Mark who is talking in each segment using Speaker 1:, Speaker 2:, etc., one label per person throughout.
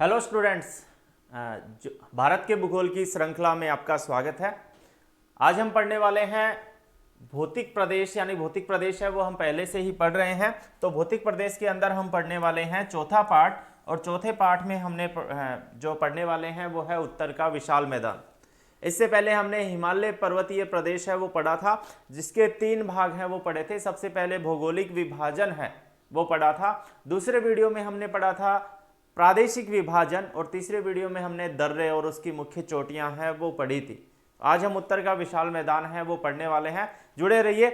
Speaker 1: Hello students, Bharat के भूगोल की श्रृंखला में आपका स्वागत है। आज हम पढ़ने वाले हैं भौतिक प्रदेश, यानी भौतिक प्रदेश है वो हम पहले से ही पढ़ रहे हैं। तो भौतिक प्रदेश के अंदर हम पढ़ने वाले हैं चौथा पार्ट, और चौथे पार्ट में हमने जो पढ़ने वाले हैं वो है उत्तर का विशाल मैदान। इससे पहले हमने हिमालय पर्वतीय प्रदेश है वो पढ़ा था, जिसके 3 भाग हैं वो पढ़े थे। सबसे पहले भौगोलिक विभाजन है वो पढ़ा था, दूसरे वीडियो में हमने पढ़ा था प्रादेशिक विभाजन, और तीसरे वीडियो में हमने दर्रे और उसकी मुख्य चोटियां हैं वो पढ़ी थी। आज हम उत्तर का विशाल मैदान है वो पढ़ने वाले हैं। जुड़े रहिए,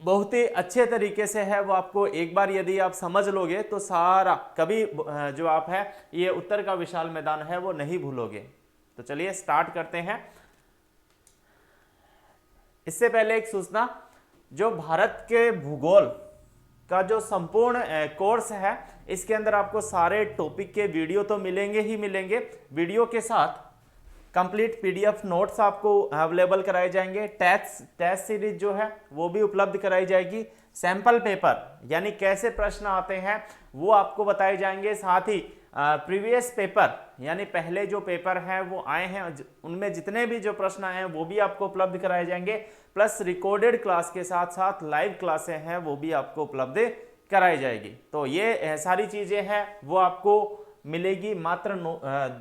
Speaker 1: बहुत ही अच्छे तरीके से है वो। आपको एक बार यदि आप समझ लोगे तो सारा कभी जो आप है ये उत्तर का विशाल मैदान है वो नहीं भूलोगे। तो चलिए स्टार्ट करते हैं। इससे पहले एक सूचना, जो भारत के भूगोल का जो संपूर्ण कोर्स है इसके अंदर आपको सारे टॉपिक के वीडियो तो मिलेंगे ही मिलेंगे। वीडियो के साथ कंप्लीट पीडीएफ नोट्स आपको अवेलेबल कराए जाएंगे। टेस्ट सीरीज जो है वो भी उपलब्ध कराई जाएगी। सैंपल पेपर यानी कैसे प्रश्न आते हैं वो आपको बताए जाएंगे। साथ ही प्रीवियस पेपर यानी पहले जो पेपर हैं वो आए हैं उनमें जितने भी जो प्रश्न आए हैं वो भी आपको उपलब्ध कराए जाएंगे। प्लस रिकॉर्डेड क्लास के साथ साथ लाइव क्लासें हैं वो भी आपको उपलब्ध कराई जाएगी। तो ये सारी चीजें हैं वो आपको मिलेगी मात्र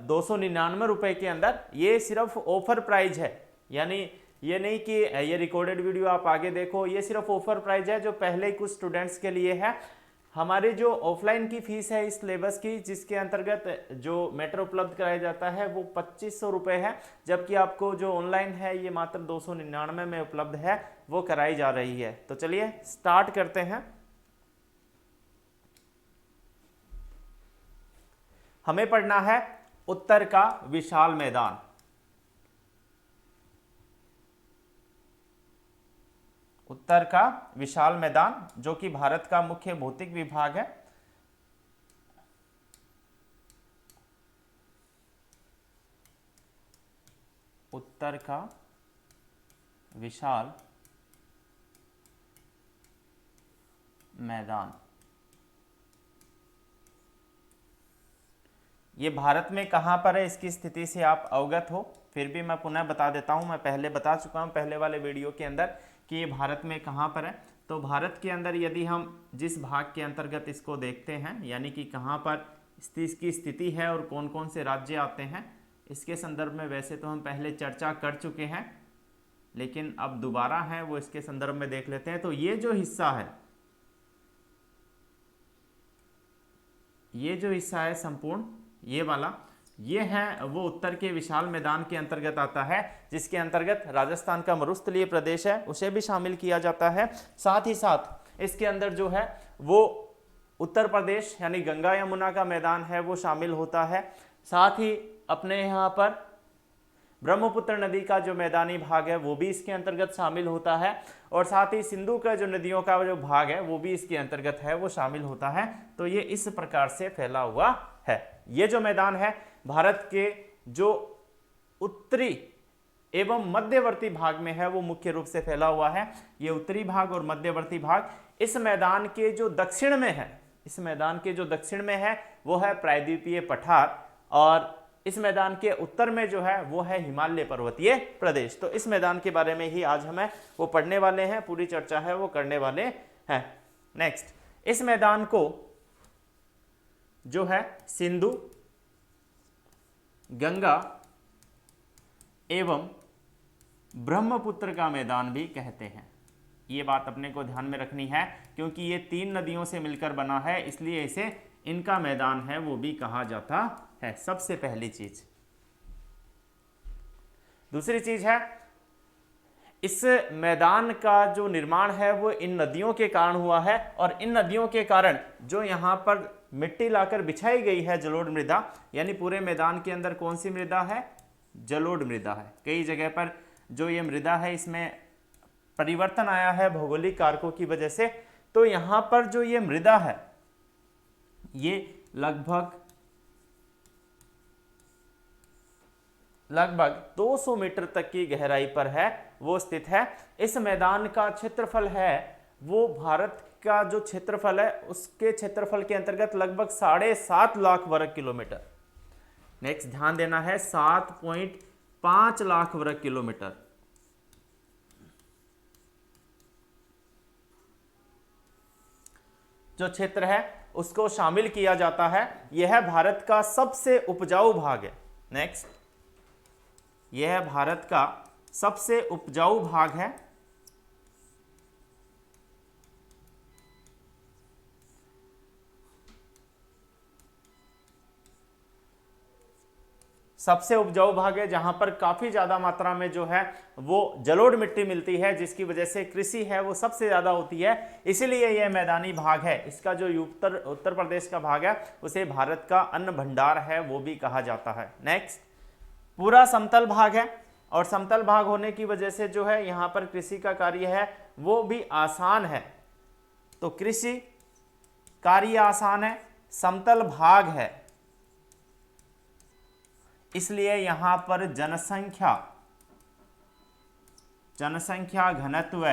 Speaker 1: 299 रुपए के अंदर। ये सिर्फ ऑफर प्राइस है, यानी ये नहीं कि ये रिकॉर्डेड वीडियो आप आगे देखो, ये सिर्फ ऑफर प्राइस है जो पहले कुछ स्टूडेंट्स के लिए है। हमारी जो ऑफलाइन की फीस है इस सिलेबस की, जिसके अंतर्गत जो मैटर उपलब्ध कराया जाता है वो 2500 रुपये है, जबकि आपको जो ऑनलाइन है ये मात्र 299 में उपलब्ध है वो कराई जा रही है। तो चलिए स्टार्ट करते हैं। हमें पढ़ना है उत्तर का विशाल मैदान। उत्तर का विशाल मैदान जो कि भारत का मुख्य भौतिक विभाग है। उत्तर का विशाल मैदान ये भारत में कहाँ पर है इसकी स्थिति से आप अवगत हो, फिर भी मैं पुनः बता देता हूँ। मैं पहले बता चुका हूँ पहले वाले वीडियो के अंदर कि ये भारत में कहाँ पर है। तो भारत के अंदर यदि हम जिस भाग के अंतर्गत इसको देखते हैं, यानी कि कहाँ पर इसकी स्थिति है और कौन कौन से राज्य आते हैं, इसके संदर्भ में वैसे तो हम पहले चर्चा कर चुके हैं, लेकिन अब दोबारा है वो इसके संदर्भ में देख लेते हैं। तो ये जो हिस्सा है, ये जो हिस्सा है संपूर्ण ये वाला, ये है वो उत्तर के विशाल मैदान के अंतर्गत आता है, जिसके अंतर्गत राजस्थान का मरुस्थलीय प्रदेश है उसे भी शामिल किया जाता है। साथ ही साथ इसके अंदर जो है वो उत्तर प्रदेश यानी गंगा यमुना का मैदान है वो शामिल होता है। साथ ही अपने यहाँ पर ब्रह्मपुत्र नदी का जो मैदानी भाग है वो भी इसके अंतर्गत शामिल होता है, और साथ ही सिंधु का जो नदियों का जो भाग है वो भी इसके अंतर्गत है वो शामिल होता है। तो ये इस प्रकार से फैला हुआ है। ये जो मैदान है भारत के जो उत्तरी एवं मध्यवर्ती भाग में है वो मुख्य रूप से फैला हुआ है। ये उत्तरी भाग और मध्यवर्ती भाग इस मैदान के जो दक्षिण में है, इस मैदान के जो दक्षिण में है वो है प्रायद्वीपीय पठार, और इस मैदान के उत्तर में जो है वो है हिमालय पर्वतीय प्रदेश। तो इस मैदान के बारे में ही आज हमें वो पढ़ने वाले हैं, पूरी चर्चा है वो करने वाले हैं। नेक्स्ट, इस मैदान को जो है सिंधु, गंगा एवं ब्रह्मपुत्र का मैदान भी कहते हैं। ये बात अपने को ध्यान में रखनी है, क्योंकि ये 3 नदियों से मिलकर बना है, इसलिए इसे इनका मैदान है वो भी कहा जाता है। सबसे पहली चीज। दूसरी चीज है, इस मैदान का जो निर्माण है वो इन नदियों के कारण हुआ है, और इन नदियों के कारण जो यहाँ पर मिट्टी लाकर बिछाई गई है जलोढ़ मृदा, यानी पूरे मैदान के अंदर कौन सी मृदा है, जलोढ़ मृदा है। कई जगह पर जो ये मृदा है इसमें परिवर्तन आया है भौगोलिक कारकों की वजह से। तो यहाँ पर जो ये मृदा है ये लगभग 200 मीटर तक की गहराई पर है वो स्थित है। इस मैदान का क्षेत्रफल है वो भारत का जो क्षेत्रफल है उसके क्षेत्रफल के अंतर्गत लगभग 7.5 लाख वर्ग किलोमीटर, नेक्स्ट ध्यान देना है 7.5 लाख वर्ग किलोमीटर। जो क्षेत्र है उसको शामिल किया जाता है। यह भारत का सबसे उपजाऊ भाग है। नेक्स्ट, यह भारत का सबसे उपजाऊ भाग है। सबसे उपजाऊ भाग है जहां पर काफी ज्यादा मात्रा में जो है वो जलोढ़ मिट्टी मिलती है, जिसकी वजह से कृषि है वो सबसे ज्यादा होती है, इसीलिए यह मैदानी भाग है। इसका जो उत्तर प्रदेश का भाग है उसे भारत का अन्न भंडार है वो भी कहा जाता है। नेक्स्ट, पूरा समतल भाग है और समतल भाग होने की वजह से जो है यहाँ पर कृषि का कार्य है वो भी आसान है। तो कृषि कार्य आसान है, समतल भाग है, इसलिए यहां पर जनसंख्या घनत्व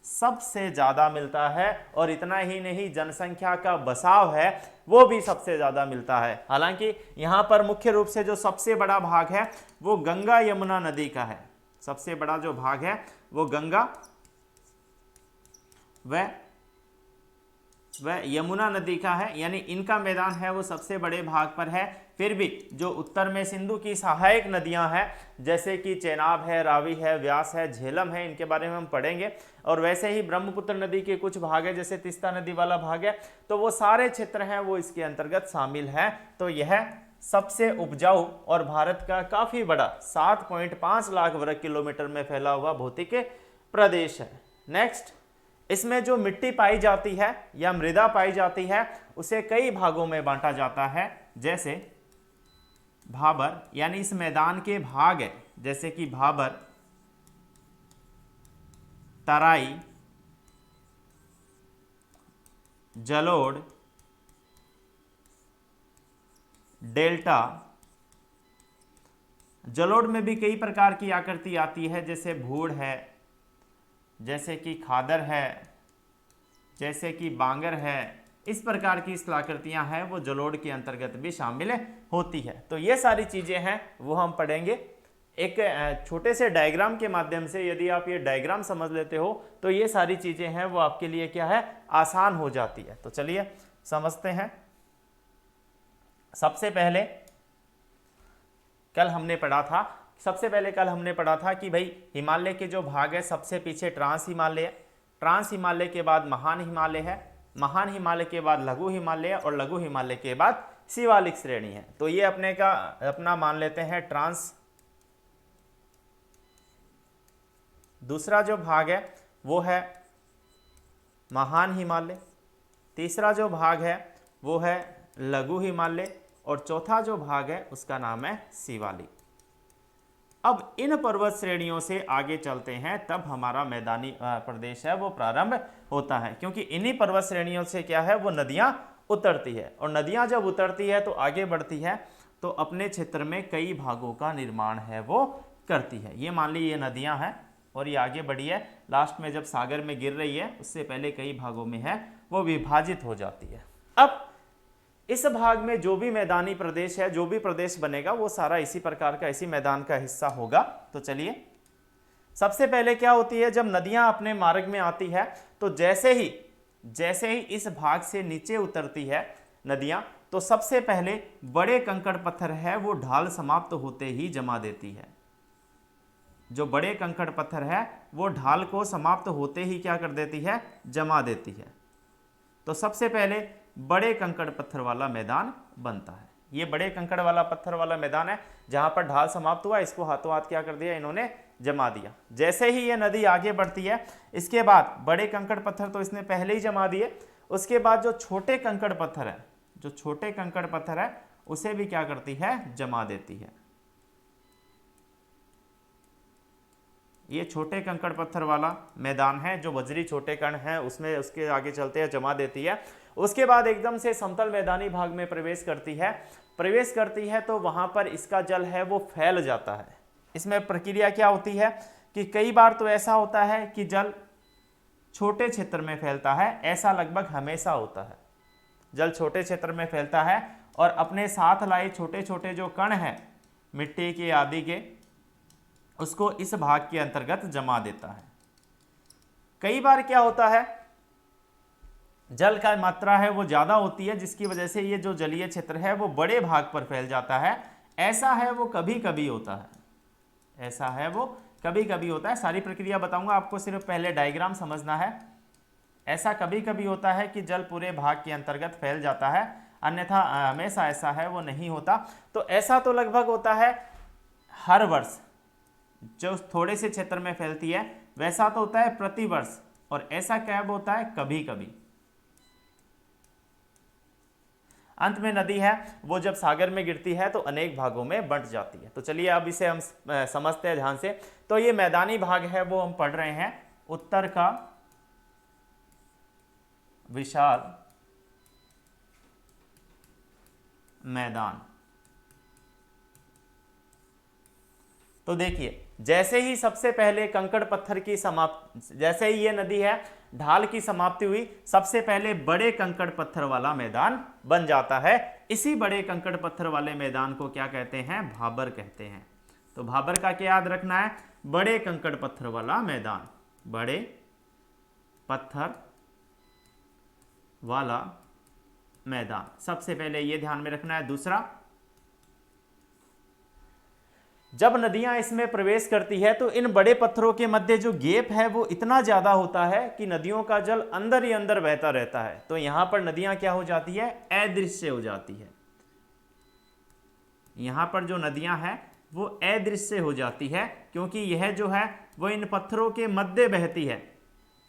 Speaker 1: सबसे ज्यादा मिलता है। और इतना ही नहीं, जनसंख्या का बसाव है वो भी सबसे ज्यादा मिलता है। हालांकि यहां पर मुख्य रूप से जो सबसे बड़ा भाग है वो गंगा यमुना नदी का है। सबसे बड़ा जो भाग है वो गंगा वह यमुना नदी का है, यानी इनका मैदान है वो सबसे बड़े भाग पर है। फिर भी जो उत्तर में सिंधु की सहायक नदियां हैं जैसे कि चेनाब है, रावी है, व्यास है, झेलम है, इनके बारे में हम पढ़ेंगे। और वैसे ही ब्रह्मपुत्र नदी के कुछ भाग है जैसे तीस्ता नदी वाला भाग है, तो वो सारे क्षेत्र हैं वो इसके अंतर्गत शामिल हैं। तो यह सबसे उपजाऊ और भारत का काफी बड़ा 7.5 लाख वर्ग किलोमीटर में फैला हुआ भौतिक प्रदेश है। नेक्स्ट, इसमें जो मिट्टी पाई जाती है या मृदा पाई जाती है उसे कई भागों में बांटा जाता है, जैसे भाबर, यानी इस मैदान के भाग है जैसे कि भाबर, तराई, जलोढ़, डेल्टा। जलोढ़ में भी कई प्रकार की आकृति आती है, जैसे भूड़ है, जैसे कि खादर है, जैसे कि बांगर है। इस प्रकार की आकृतियां हैं वो जलोढ़ के अंतर्गत भी शामिल होती है। तो ये सारी चीजें हैं वो हम पढ़ेंगे एक छोटे से डायग्राम के माध्यम से। यदि आप ये डायग्राम समझ लेते हो तो ये सारी चीजें हैं वो आपके लिए क्या है, आसान हो जाती है। तो चलिए समझते हैं। सबसे पहले कल हमने पढ़ा था कि भाई हिमालय के जो भाग है सबसे पीछे ट्रांस हिमालय के बाद महान हिमालय है, महान हिमालय के बाद लघु हिमालय और लघु हिमालय के बाद शिवालिक श्रेणी है। तो ये अपना मान लेते हैं ट्रांस। दूसरा जो भाग है वो है महान हिमालय, तीसरा जो भाग है वो है लघु हिमालय और चौथा जो भाग है उसका नाम है शिवालिक। अब इन पर्वत श्रेणियों से आगे चलते हैं तब हमारा मैदानी प्रदेश है वो प्रारंभ होता है, क्योंकि इन्हीं पर्वत श्रेणियों से क्या है वो नदियां उतरती है। और नदियां जब उतरती है तो आगे बढ़ती है तो अपने क्षेत्र में कई भागों का निर्माण है वो करती है। ये मान ली ये नदियां हैं और ये आगे बढ़ी है, लास्ट में जब सागर में गिर रही है उससे पहले कई भागों में है वो विभाजित हो जाती है। अब इस भाग में जो भी मैदानी प्रदेश है, जो भी प्रदेश बनेगा वो सारा इसी प्रकार का, इसी मैदान का हिस्सा होगा। तो चलिए, सबसे पहले क्या होती है, जब नदियां अपने मार्ग में आती है तो जैसे ही इस भाग से नीचे उतरती है नदियां, तो सबसे पहले बड़े कंकड़ पत्थर है वो ढाल समाप्त होते ही जमा देती है। जो बड़े कंकड़ पत्थर है वो ढाल को समाप्त होते ही क्या कर देती है, जमा देती है। तो सबसे पहले बड़े कंकड़ पत्थर वाला मैदान बनता है। ये बड़े कंकड़ वाला पत्थर वाला मैदान है जहां पर ढाल समाप्त हुआ, इसको हाथों हाथ क्या कर दिया, इन्होंने जमा दिया। जैसे ही ये नदी आगे बढ़ती है इसके बाद बड़े कंकड़ पत्थर तो इसने पहले ही जमा दिए, उसके बाद जो छोटे कंकड़ पत्थर है उसे भी क्या करती है, जमा देती है। ये छोटे कंकड़ पत्थर वाला मैदान है, जो बजरी छोटे कण है उसमें उसके आगे चलते हैं जमा देती है। उसके बाद एकदम से समतल मैदानी भाग में प्रवेश करती है तो वहां पर इसका जल है वो फैल जाता है। इसमें प्रक्रिया क्या होती है कि कई बार तो ऐसा होता है कि जल छोटे क्षेत्र में फैलता है, ऐसा लगभग हमेशा होता है। जल छोटे क्षेत्र में फैलता है और अपने साथ लाए छोटे छोटे जो कण हैं मिट्टी के आदि के, उसको इस भाग के अंतर्गत जमा देता है। कई बार क्या होता है, जल का मात्रा है वो ज्यादा होती है, जिसकी वजह से ये जो जलीय क्षेत्र है वो बड़े भाग पर फैल जाता है। ऐसा है वो कभी कभी होता है, ऐसा है वो कभी कभी होता है। सारी प्रक्रिया बताऊंगा आपको, सिर्फ पहले डायग्राम समझना है। ऐसा कभी कभी होता है कि जल पूरे भाग के अंतर्गत फैल जाता है, अन्यथा हमेशा ऐसा है वो नहीं होता। तो ऐसा तो लगभग होता है हर वर्ष, जो थोड़े से क्षेत्र में फैलती है, वैसा तो होता है प्रति वर्ष, और ऐसा कब होता है, कभी कभी। अंत में नदी है वो जब सागर में गिरती है तो अनेक भागों में बंट जाती है। तो चलिए अब इसे हम समझते हैं ध्यान से। तो ये मैदानी भाग है वो हम पढ़ रहे हैं, उत्तर का विशाल मैदान। तो देखिए, जैसे ही सबसे पहले कंकड़ पत्थर की समाप्ति, जैसे ही ये नदी है ढाल की समाप्ति हुई, सबसे पहले बड़े कंकड़ पत्थर वाला मैदान बन जाता है। इसी बड़े कंकड़ पत्थर वाले मैदान को क्या कहते हैं, भाबर कहते हैं। तो भाबर का क्या याद रखना है, बड़े कंकड़ पत्थर वाला मैदान, बड़े पत्थर वाला मैदान, सबसे पहले ये ध्यान में रखना है। दूसरा, जब नदियां इसमें प्रवेश करती है तो इन बड़े पत्थरों के मध्य जो गैप है वो इतना ज्यादा होता है कि नदियों का जल अंदर ही अंदर बहता रहता है। तो यहां पर नदियां क्या हो जाती है, अदृश्य हो जाती है। यहां पर जो नदियां हैं वो अदृश्य हो जाती है, क्योंकि यह जो है वो इन पत्थरों के मध्य बहती है,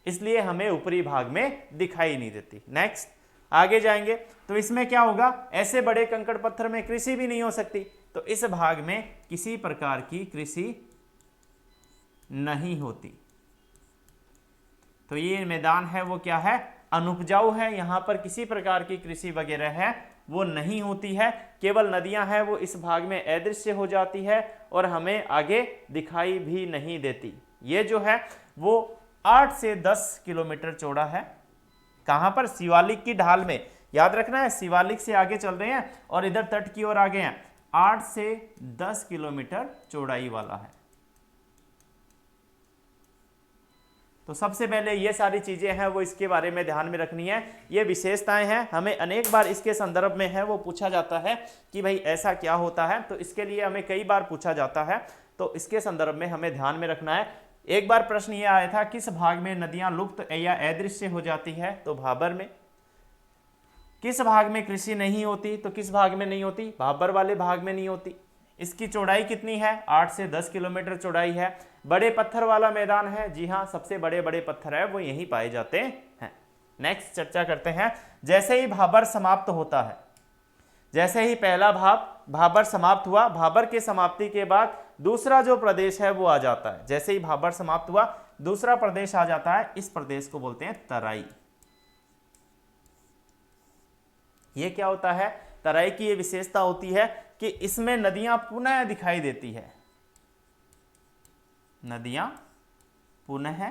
Speaker 1: इसलिए हमें ऊपरी भाग में दिखाई नहीं देती। नेक्स्ट आगे जाएंगे तो इसमें क्या होगा, ऐसे बड़े कंकड़ पत्थर में कृषि भी नहीं हो सकती, तो इस भाग में किसी प्रकार की कृषि नहीं होती। तो ये मैदान है वो क्या है, अनुपजाऊ है, यहां पर किसी प्रकार की कृषि वगैरह है वो नहीं होती है। केवल नदियां हैं वो इस भाग में अदृश्य हो जाती है और हमें आगे दिखाई भी नहीं देती। ये जो है वो 8 से 10 किलोमीटर चौड़ा है। कहां पर, शिवालिक की ढाल में, याद रखना है, शिवालिक से आगे चल रहे हैं और इधर तट की ओर आगे हैं। 8 से 10 किलोमीटर चौड़ाई वाला है। तो सबसे पहले ये सारी चीजें हैं वो इसके बारे में ध्यान में रखनी है। ये विशेषताएं हैं, हमें अनेक बार इसके संदर्भ में है वो पूछा जाता है कि भाई ऐसा क्या होता है, तो इसके लिए हमें कई बार पूछा जाता है, तो इसके संदर्भ में हमें ध्यान में रखना है। एक बार प्रश्न ये आया था, किस भाग में नदियां लुप्त या अदृश्य हो जाती है, तो भाबर में। किस भाग में कृषि नहीं होती, तो किस भाग में नहीं होती, भाबर वाले भाग में नहीं होती। इसकी चौड़ाई कितनी है, 8 से 10 किलोमीटर चौड़ाई है। बड़े पत्थर वाला मैदान है, जी हाँ, सबसे बड़े बड़े पत्थर है वो यहीं पाए जाते हैं। नेक्स्ट चर्चा करते हैं, जैसे ही भाबर समाप्त होता है, जैसे ही पहला भाबर समाप्त हुआ, भाबर के समाप्ति के बाद दूसरा जो प्रदेश है वो आ जाता है। जैसे ही भाबर समाप्त हुआ दूसरा प्रदेश आ जाता है, इस प्रदेश को बोलते हैं तराई। ये क्या होता है, तराई की ये विशेषता होती है कि इसमें नदियां पुनः दिखाई देती है, नदियां पुनः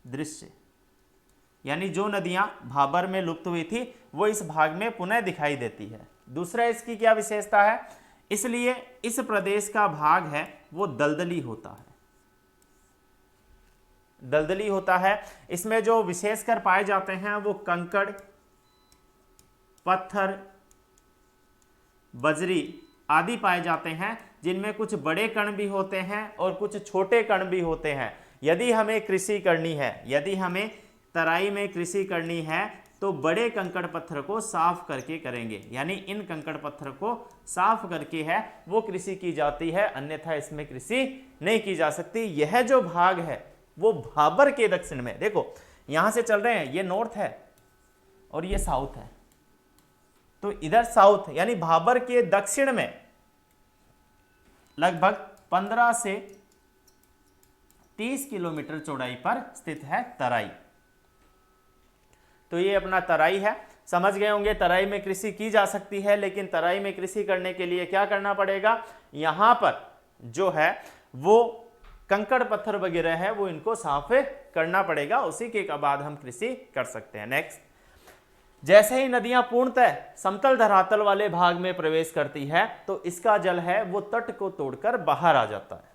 Speaker 1: दृश्य, यानी जो नदियां भाबर में लुप्त हुई थी वो इस भाग में पुनः दिखाई देती है। दूसरा इसकी क्या विशेषता है, इसलिए इस प्रदेश का भाग है वो दलदली होता है, दलदली होता है। इसमें जो विशेषकर पाए जाते हैं वो कंकड़, पत्थर, बजरी आदि पाए जाते हैं, जिनमें कुछ बड़े कण भी होते हैं और कुछ छोटे कण भी होते हैं। यदि हमें कृषि करनी है, यदि हमें तराई में कृषि करनी है तो बड़े कंकड़ पत्थर को साफ करके करेंगे, यानी इन कंकड़ पत्थर को साफ करके है वो कृषि की जाती है, अन्यथा इसमें कृषि नहीं की जा सकती। यह जो भाग है वो भाबर के दक्षिण में, देखो यहां से चल रहे हैं, ये नॉर्थ है और ये साउथ है, तो इधर साउथ यानी भाबर के दक्षिण में लगभग 15 से 30 किलोमीटर चौड़ाई पर स्थित है तराई। तो ये अपना तराई है, समझ गए होंगे। तराई में कृषि की जा सकती है, लेकिन तराई में कृषि करने के लिए क्या करना पड़ेगा, यहां पर जो है वो कंकड़ पत्थर वगैरह है वो इनको साफ करना पड़ेगा, उसी के बाद हम कृषि कर सकते हैं। नेक्स्ट, जैसे ही नदियां पूर्णतः समतल धरातल वाले भाग में प्रवेश करती है तो इसका जल है वो तट को तोड़कर बाहर आ जाता है।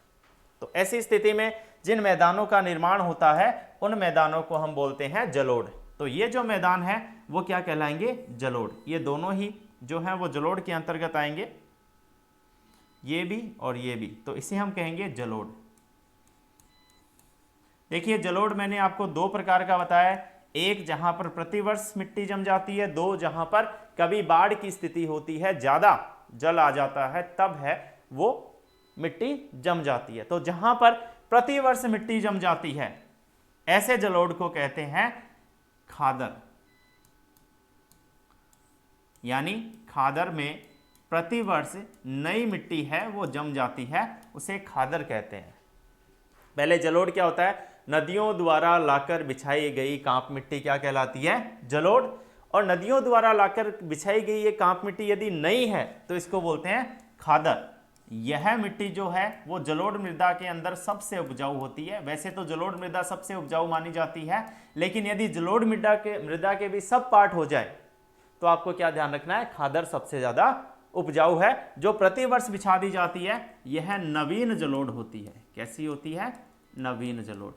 Speaker 1: तो ऐसी स्थिति में जिन मैदानों का निर्माण होता है उन मैदानों को हम बोलते हैं जलोढ़। तो ये जो मैदान है वो क्या कहलाएंगे? जलोढ़। ये दोनों ही जो है वो जलोढ़ के अंतर्गत आएंगे, ये भी और ये भी, तो इसे हम कहेंगे जलोढ़। देखिए जलोढ़ मैंने आपको दो प्रकार का बताया, एक जहां पर प्रतिवर्ष मिट्टी जम जाती है, दो जहां पर कभी बाढ़ की स्थिति होती है, ज्यादा जल आ जाता है, तब है वो मिट्टी जम जाती है। तो जहां पर प्रतिवर्ष मिट्टी जम जाती है ऐसे जलोढ़ को कहते हैं खादर। यानी खादर में प्रतिवर्ष नई मिट्टी है वो जम जाती है, उसे खादर कहते हैं। पहले जलोढ़ क्या होता है? नदियों द्वारा लाकर बिछाई गई कांप मिट्टी क्या कहलाती है? जलोढ़। और नदियों द्वारा लाकर बिछाई गई ये कांप मिट्टी यदि नई है तो इसको बोलते हैं खादर। यह मिट्टी जो है वो जलोढ़ मृदा के अंदर सबसे उपजाऊ होती है। वैसे तो जलोढ़ मृदा सबसे उपजाऊ मानी जाती है, लेकिन यदि जलोढ़ मृदा के भी सब पार्ट हो जाए तो आपको क्या ध्यान रखना है? खादर सबसे ज्यादा उपजाऊ है, जो प्रतिवर्ष बिछा दी जाती है। यह नवीन जलोढ़ होती है। कैसी होती है? नवीन जलोढ़।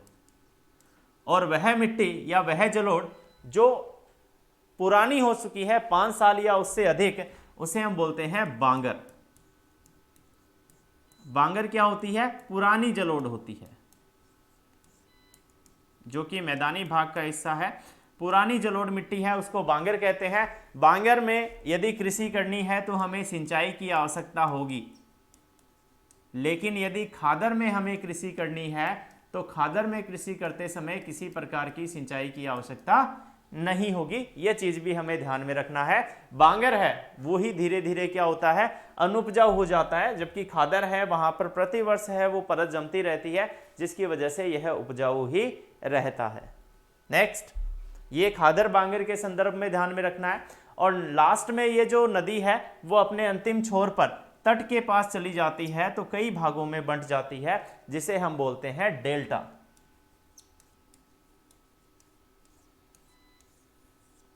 Speaker 1: और वह मिट्टी या वह जलोढ़ जो पुरानी हो चुकी है 5 साल या उससे अधिक, उसे हम बोलते हैं बांगर। बांगर क्या होती है? पुरानी जलोढ़ होती है, जो कि मैदानी भाग का हिस्सा है। पुरानी जलोढ़ मिट्टी है उसको बांगर कहते हैं। बांगर में यदि कृषि करनी है तो हमें सिंचाई की आवश्यकता होगी, लेकिन यदि खादर में हमें कृषि करनी है तो खादर में कृषि करते समय किसी प्रकार की सिंचाई की आवश्यकता नहीं होगी। यह चीज भी हमें ध्यान में रखना है। बांगर है वो ही धीरे धीरे क्या होता है? अनुपजाऊ हो जाता है, जबकि खादर है वहां पर प्रतिवर्ष है वो परत जमती रहती है, जिसकी वजह से यह उपजाऊ ही रहता है। नेक्स्ट, ये खादर बांगर के संदर्भ में ध्यान में रखना है। और लास्ट में ये जो नदी है वो अपने अंतिम छोर पर तट के पास चली जाती है तो कई भागों में बंट जाती है, जिसे हम बोलते हैं डेल्टा।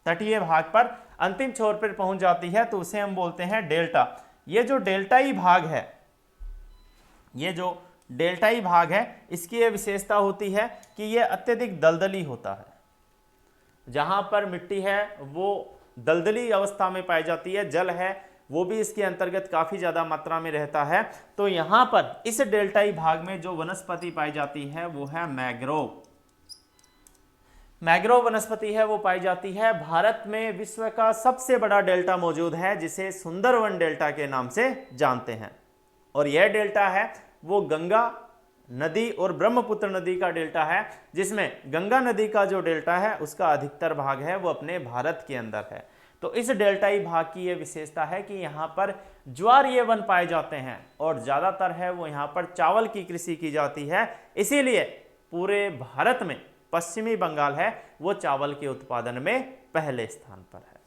Speaker 1: तटीय भाग पर अंतिम छोर पर पहुंच जाती है तो उसे हम बोलते हैं डेल्टा। ये जो डेल्टाई भाग है, ये जो डेल्टाई भाग है, इसकी यह विशेषता होती है कि यह अत्यधिक दलदली होता है। जहां पर मिट्टी है वो दलदली अवस्था में पाई जाती है, जल है वो भी इसके अंतर्गत काफी ज्यादा मात्रा में रहता है। तो यहां पर इस डेल्टाई भाग में जो वनस्पति पाई जाती है वो है मैंग्रोव। मैंग्रोव वनस्पति है वो पाई जाती है। भारत में विश्व का सबसे बड़ा डेल्टा मौजूद है जिसे सुंदरवन डेल्टा के नाम से जानते हैं। और यह डेल्टा है वो गंगा नदी और ब्रह्मपुत्र नदी का डेल्टा है, जिसमें गंगा नदी का जो डेल्टा है उसका अधिकतर भाग है वो अपने भारत के अंदर है। तो इस डेल्टाई भाग की यह विशेषता है कि यहाँ पर ज्वारीय वन पाए जाते हैं और ज़्यादातर है वो यहाँ पर चावल की कृषि की जाती है। इसीलिए पूरे भारत में पश्चिमी बंगाल है वो चावल के उत्पादन में पहले स्थान पर है।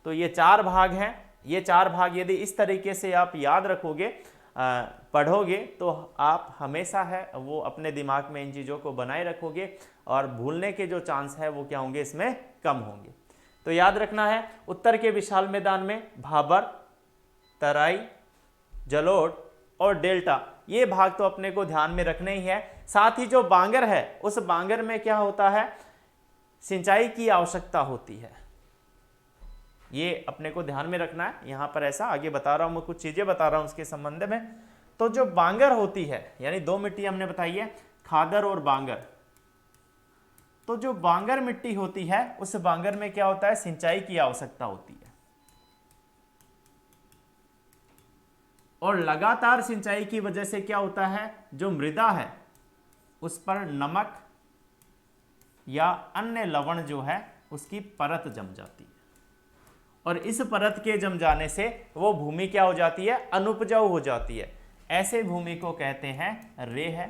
Speaker 1: तो ये 4 भाग हैं। ये 4 भाग यदि इस तरीके से आप याद रखोगे, पढ़ोगे, तो आप हमेशा है वो अपने दिमाग में इन चीज़ों को बनाए रखोगे और भूलने के जो चांस है वो क्या होंगे? इसमें कम होंगे। तो याद रखना है, उत्तर के विशाल मैदान में भाबर, तराई, जलोढ़ और डेल्टा, ये भाग तो अपने को ध्यान में रखने ही है। साथ ही जो बांगर है उस बांगर में क्या होता है? सिंचाई की आवश्यकता होती है। ये अपने को ध्यान में रखना है। यहां पर ऐसा आगे बता रहा हूं, मैं कुछ चीजें बता रहा हूं उसके संबंध में। तो जो बांगर होती है, यानी 2 मिट्टी हमने बताई है, खादर और बांगर। तो जो बांगर मिट्टी होती है उस बांगर में क्या होता है? सिंचाई की आवश्यकता होती है। और लगातार सिंचाई की वजह से क्या होता है? जो मृदा है उस पर नमक या अन्य लवण जो है उसकी परत जम जाती है। और इस परत के जम जाने से वो भूमि क्या हो जाती है? अनुपजाऊ हो जाती है। ऐसे भूमि को कहते हैं रेह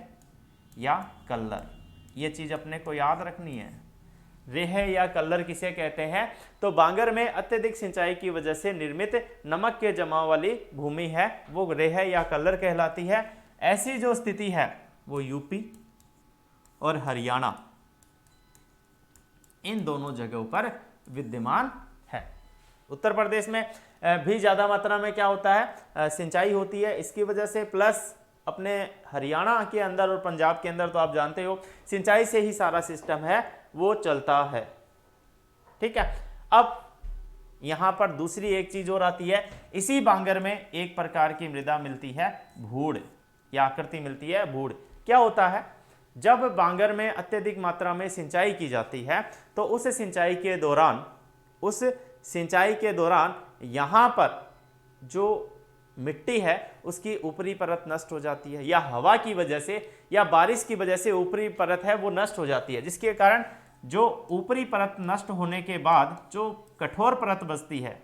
Speaker 1: या कल्लर। ये चीज अपने को याद रखनी है। रेह या कल्लर किसे कहते हैं? तो बांगर में अत्यधिक सिंचाई की वजह से निर्मित नमक के जमाव वाली भूमि है वो रेह या कल्लर कहलाती है। ऐसी जो स्थिति है वो यूपी और हरियाणा, इन दोनों जगहों पर विद्यमान है। उत्तर प्रदेश में भी ज़्यादा मात्रा में क्या होता है, सिंचाई होती है, इसकी वजह से, प्लस अपने हरियाणा के अंदर और पंजाब के अंदर तो आप जानते हो सिंचाई से ही सारा सिस्टम है वो चलता है। ठीक है, अब यहां पर दूसरी एक चीज और आती है, इसी बांगर में एक प्रकार की मृदा मिलती है भूड़, या आकृति मिलती है भूड़। क्या होता है, जब बांगर में अत्यधिक मात्रा में सिंचाई की जाती है तो उस सिंचाई के दौरान यहां पर जो मिट्टी है उसकी ऊपरी परत नष्ट हो जाती है, या हवा की वजह से या बारिश की वजह से ऊपरी परत है वो नष्ट हो जाती है, जिसके कारण जो ऊपरी परत नष्ट होने के बाद जो कठोर परत बचती है,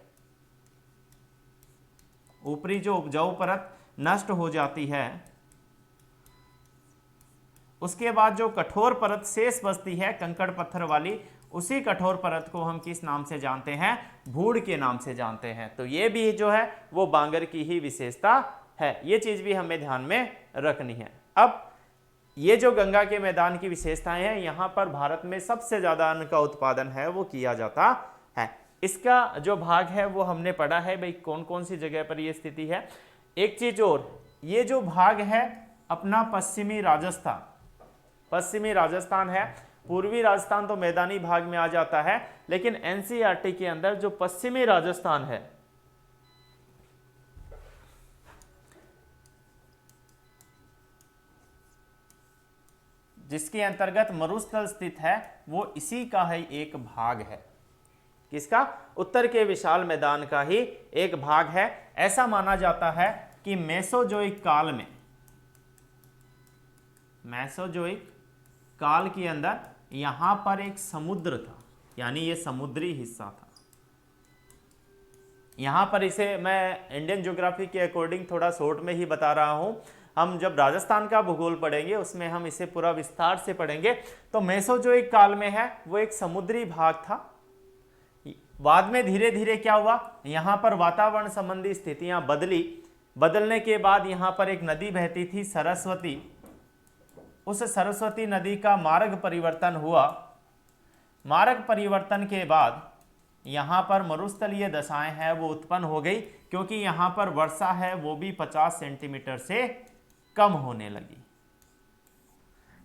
Speaker 1: ऊपरी जो उपजाऊ परत नष्ट हो जाती है, उसके बाद जो कठोर परत शेष बचती है कंकड़ पत्थर वाली, उसी कठोर परत को हम किस नाम से जानते हैं, भूड़ के नाम से जानते हैं। तो ये भी जो है वो बांगर की ही विशेषता है, ये चीज भी हमें ध्यान में रखनी है। अब ये जो गंगा के मैदान की विशेषताएं हैं, यहाँ पर भारत में सबसे ज्यादा अन्न का उत्पादन है वो किया जाता है। इसका जो भाग है वो हमने पढ़ा है भाई कौन कौन सी जगह पर ये स्थिति है। एक चीज और, ये जो भाग है अपना पश्चिमी राजस्थान है, पूर्वी राजस्थान तो मैदानी भाग में आ जाता है, लेकिन एनसीईआरटी के अंदर जो पश्चिमी राजस्थान है, जिसके अंतर्गत मरुस्थल स्थित है, वो इसी का ही एक भाग है। किसका? उत्तर के विशाल मैदान का ही एक भाग है। ऐसा माना जाता है कि मेसोजोइक काल के अंदर यहां पर एक समुद्र था, यानी ये समुद्री हिस्सा था। यहां पर इसे मैं इंडियन ज्योग्राफी के अकॉर्डिंग थोड़ा शॉर्ट में ही बता रहा हूं, हम जब राजस्थान का भूगोल पढ़ेंगे उसमें हम इसे पूरा विस्तार से पढ़ेंगे। तो मेसोजोइक काल में है वो एक समुद्री भाग था। बाद में धीरे धीरे क्या हुआ, यहां पर वातावरण संबंधी स्थितियां बदलने के बाद यहां पर एक नदी बहती थी सरस्वती, उस सरस्वती नदी का मार्ग परिवर्तन हुआ। मार्ग परिवर्तन के बाद यहां पर मरुस्थलीय दशाएं हैं वो उत्पन्न हो गई, क्योंकि यहां पर वर्षा है वो भी 50 सेंटीमीटर से कम होने लगी,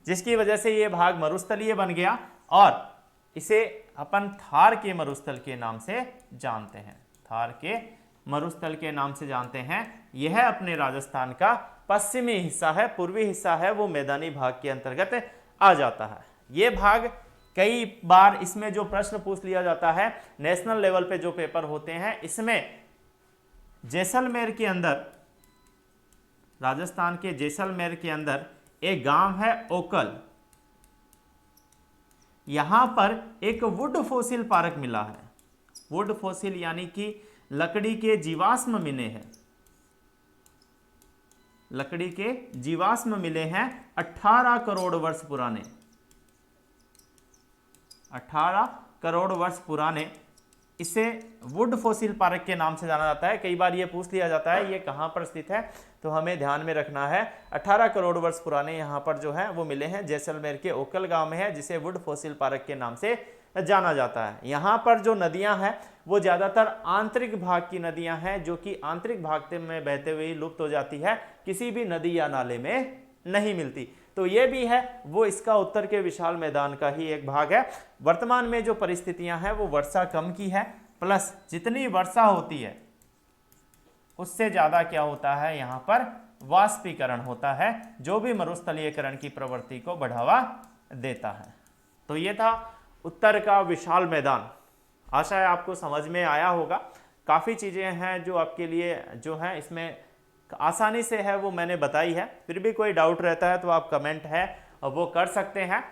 Speaker 1: जिसकी वजह से ये भाग मरुस्थलीय बन गया और इसे अपन थार के मरुस्थल के नाम से जानते हैं। थार के मरुस्थल के नाम से जानते हैं। यह अपने राजस्थान का पश्चिमी हिस्सा है, पूर्वी हिस्सा है वो मैदानी भाग के अंतर्गत आ जाता है। ये भाग कई बार इसमें जो प्रश्न पूछ लिया जाता है नेशनल लेवल पे जो पेपर होते हैं, इसमें जैसलमेर के अंदर, राजस्थान के जैसलमेर के अंदर एक गांव है ओकल, यहां पर एक वुड फॉसिल पार्क मिला है। वुड फॉसिल यानी कि लकड़ी के जीवाश्म मिले हैं, लकड़ी के जीवाश्म मिले हैं 18 करोड़ वर्ष पुराने, 18 करोड़ वर्ष पुराने। इसे वुड फॉसिल पार्क के नाम से जाना जाता है। कई बार ये पूछ लिया जाता है ये कहां पर स्थित है, तो हमें ध्यान में रखना है 18 करोड़ वर्ष पुराने यहां पर जो है वो मिले हैं, जैसलमेर के ओकल गांव में है, जिसे वुड फॉसिल पार्क के नाम से जाना जाता है। यहाँ पर जो नदियां हैं वो ज़्यादातर आंतरिक भाग की नदियां हैं, जो कि आंतरिक भाग में बहते हुए लुप्त हो जाती है, किसी भी नदी या नाले में नहीं मिलती। तो ये भी है वो इसका उत्तर के विशाल मैदान का ही एक भाग है। वर्तमान में जो परिस्थितियां हैं वो वर्षा कम की है, प्लस जितनी वर्षा होती है उससे ज़्यादा क्या होता है, यहाँ पर वाष्पीकरण होता है, जो भी मरुस्थलीयकरण की प्रवृत्ति को बढ़ावा देता है। तो ये था उत्तर का विशाल मैदान। आशा है आपको समझ में आया होगा। काफ़ी चीज़ें हैं जो आपके लिए जो है इसमें आसानी से है वो मैंने बताई है। फिर भी कोई डाउट रहता है तो आप कमेंट है वो कर सकते हैं।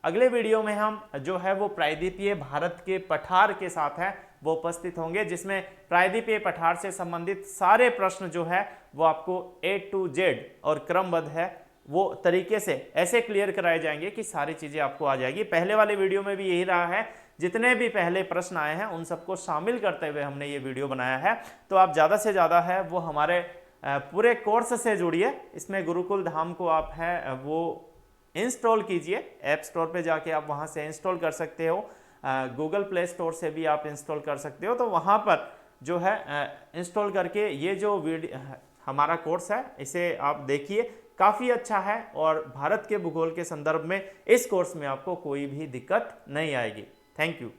Speaker 1: अगले वीडियो में हम जो है वो प्रायद्वीपीय भारत के पठार के साथ है वो उपस्थित होंगे, जिसमें प्रायद्वीपीय पठार से संबंधित सारे प्रश्न जो है वो आपको A to Z और क्रमबद्ध है वो तरीके से ऐसे क्लियर कराए जाएंगे कि सारी चीज़ें आपको आ जाएगी। पहले वाले वीडियो में भी यही रहा है, जितने भी पहले प्रश्न आए हैं उन सबको शामिल करते हुए हमने ये वीडियो बनाया है। तो आप ज़्यादा से ज़्यादा है वो हमारे पूरे कोर्स से जुड़िए। इसमें गुरुकुल धाम को आप है वो इंस्टॉल कीजिए, ऐप स्टोर पे जाके आप वहाँ से इंस्टॉल कर सकते हो। गूगल प्ले स्टोर से भी आप इंस्टॉल कर सकते हो। तो वहाँ पर जो है इंस्टॉल करके ये जो वीडियो हमारा कोर्स है इसे आप देखिए, काफ़ी अच्छा है और भारत के भूगोल के संदर्भ में इस कोर्स में आपको कोई भी दिक्कत नहीं आएगी। Thank you.